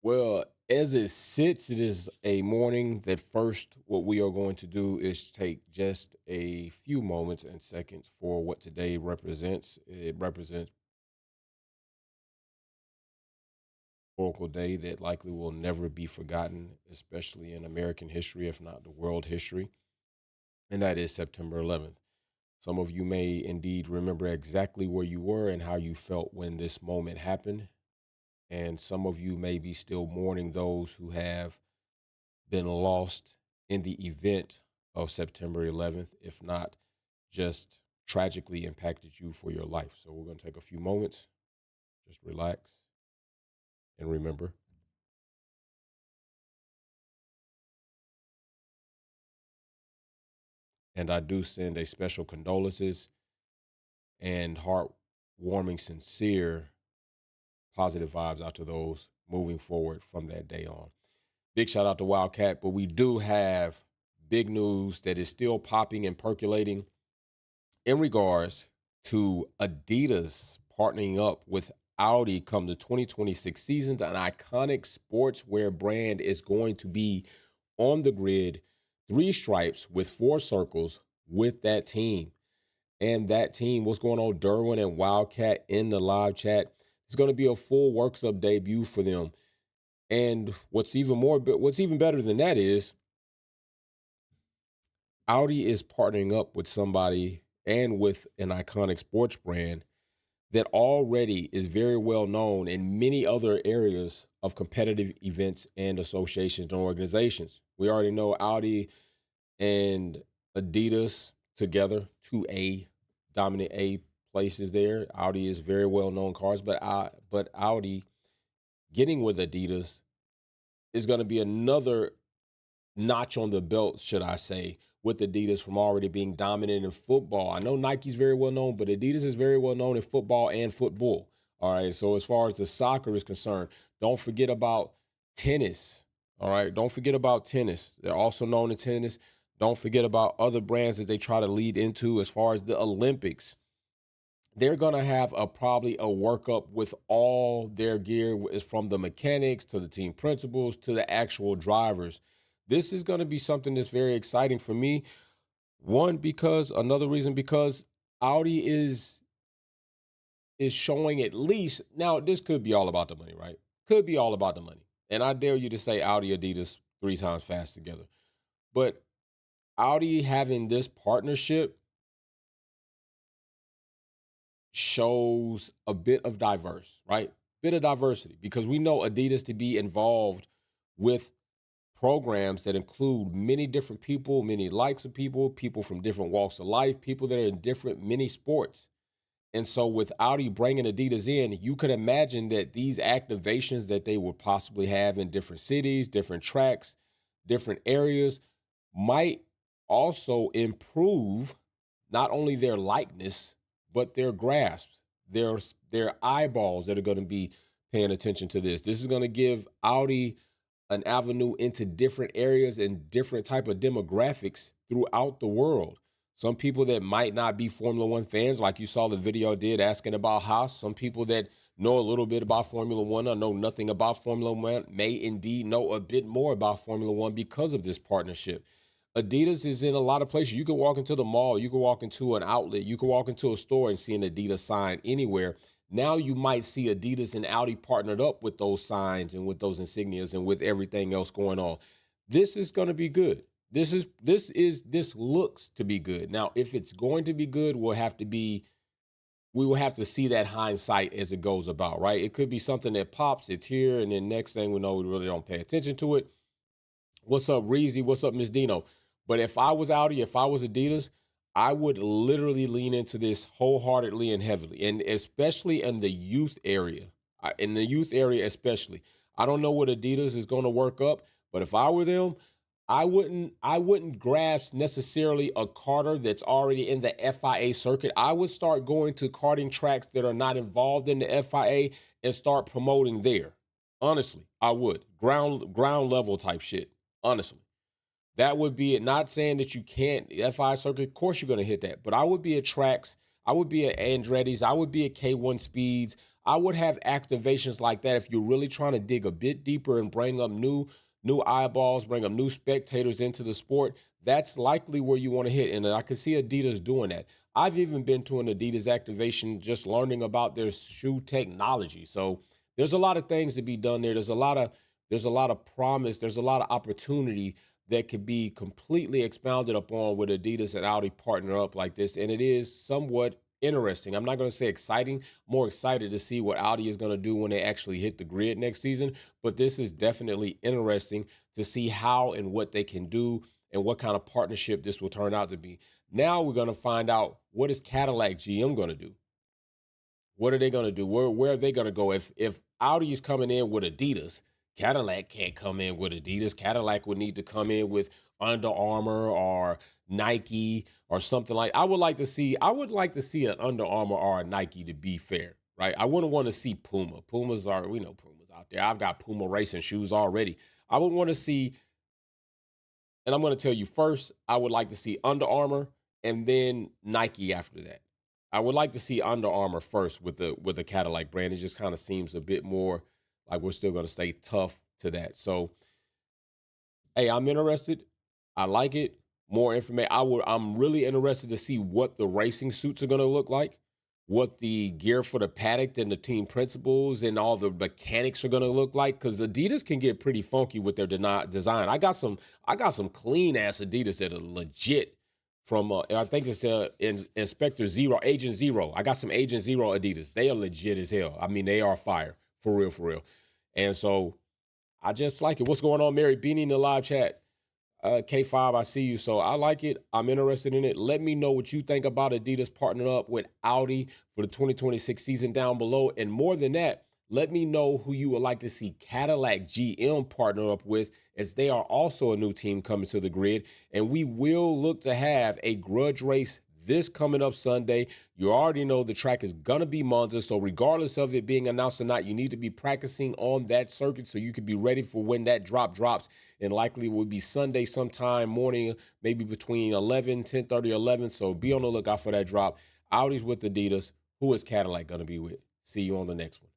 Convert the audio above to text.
Well, as it sits, it is a morning that first, what we are going to do is take just a few moments and seconds for what today represents. It represents a historical day that likely will never be forgotten, especially in American history, if not the world history, and that is September 11th. Some of you may indeed remember exactly where you were and how you felt when this moment happened, and some of you may be still mourning those who have been lost in the event of September 11th, if not just tragically impacted you for your life. So we're going to take a few moments, just relax and remember. And I do send a special condolences and heartwarming, sincere, positive vibes out to those moving forward from that day on. Big shout out to Wildcat, but we do have big news that is still popping and percolating in regards to Adidas partnering up with Audi come the 2026 seasons. An iconic sportswear brand is going to be on the grid, three stripes with four circles with that team. And that team, what's going on, Derwin and Wildcat in the live chat? It's going to be a full Works Up debut for them. And what's even better than that is Audi is partnering up with somebody and with an iconic sports brand that already is very well known in many other areas of competitive events and associations and organizations. We already know Audi and Adidas together, two A dominant A places there. Audi is very well known cars, but Audi getting with Adidas is going to be another notch on the belt, should I say, with Adidas from already being dominant in football. I know Nike's very well known, but Adidas is very well known in football and football. All right. So as far as the soccer is concerned, don't forget about tennis. All right. Don't forget about tennis. They're also known in tennis. Don't forget about other brands that they try to lead into as far as the Olympics. They're gonna have probably a workup with all their gear, is from the mechanics to the team principals to the actual drivers. This is going to be something that's very exciting for me. Another reason because Audi is showing, at least now, this could be all about the money, right? Could be all about the money. And I dare you to say Audi Adidas three times fast together. But Audi having this partnership shows a bit of diverse, right? Bit of diversity, because we know Adidas to be involved with programs that include many different people, many likes of people, people from different walks of life, people that are in different many sports. And so with Audi bringing Adidas in, you could imagine that these activations that they would possibly have in different cities, different tracks, different areas might also improve not only their likeness, but their grasps, their eyeballs that are going to be paying attention to this. This is going to give Audi an avenue into different areas and different type of demographics throughout the world. Some people that might not be Formula One fans, like you saw the video I did asking about Haas. Some people that know a little bit about Formula One or know nothing about Formula One may indeed know a bit more about Formula One because of this partnership. Adidas is in a lot of places. You can walk into the mall, you can walk into an outlet, you can walk into a store and see an Adidas sign anywhere. Now you might see Adidas and Audi partnered up with those signs and with those insignias and with everything else going on. This is going to be good. This looks to be good. Now, if it's going to be good, we will have to see that hindsight as it goes about, right? It could be something that pops, it's here, and then next thing we know, we really don't pay attention to it. What's up, Reezy? What's up, Miss Dino? But if I was Audi, if I was Adidas, I would literally lean into this wholeheartedly and heavily, and especially in the youth area. In the youth area, especially. I don't know what Adidas is going to work up, but if I were them, I wouldn't grasp necessarily a carter that's already in the FIA circuit. I would start going to karting tracks that are not involved in the FIA and start promoting there. Honestly, I would. Ground level type shit. Honestly. That would be it. Not saying that you can't, FI circuit, of course you're going to hit that. But I would be at tracks. I would be at Andretti's. I would be at K1 Speeds. I would have activations like that if you're really trying to dig a bit deeper and bring up new eyeballs, bring up new spectators into the sport. That's likely where you want to hit. And I can see Adidas doing that. I've even been to an Adidas activation just learning about their shoe technology. So there's a lot of things to be done there. There's a lot of promise, there's a lot of opportunity that could be completely expounded upon with Adidas and Audi partner up like this. And it is somewhat interesting. I'm not going to say exciting, more excited to see what Audi is going to do when they actually hit the grid next season. But this is definitely interesting to see how and what they can do and what kind of partnership this will turn out to be. Now we're going to find out, what is Cadillac GM going to do? What are they going to do? Where are they going to go? If Audi is coming in with Adidas, Cadillac can't come in with Adidas. Cadillac would need to come in with Under Armour or Nike or something like. I would like to see an Under Armour or a Nike, to be fair, right? I wouldn't want to see Puma. We know Puma's out there. I've got Puma racing shoes already. I would want to see, and I'm going to tell you first, I would like to see Under Armour and then Nike after that. I would like to see Under Armour first with the Cadillac brand. It just kind of seems a bit more like we're still going to stay tough to that. So, hey, I'm interested. I like it. More information. I'm really interested to see what the racing suits are going to look like, what the gear for the paddock and the team principals and all the mechanics are going to look like. Because Adidas can get pretty funky with their design. I got some clean ass Adidas that are legit. From I think it's Inspector Zero, Agent Zero. I got some Agent Zero Adidas. They are legit as hell. I mean, they are fire for real, for real. And so I just like it. What's going on, Mary Beanie in the live chat? K5, I see you. So I like it. I'm interested in it. Let me know what you think about Adidas partnering up with Audi for the 2026 season down below. And more than that, let me know who you would like to see Cadillac GM partner up with, as they are also a new team coming to the grid. And we will look to have a grudge race this coming up Sunday. You already know the track is going to be Monza. So regardless of it being announced or not, you need to be practicing on that circuit so you can be ready for when that drop drops. And likely will be Sunday sometime morning, maybe between 10:30, 11. So be on the lookout for that drop. Audi's with Adidas. Who is Cadillac going to be with? See you on the next one.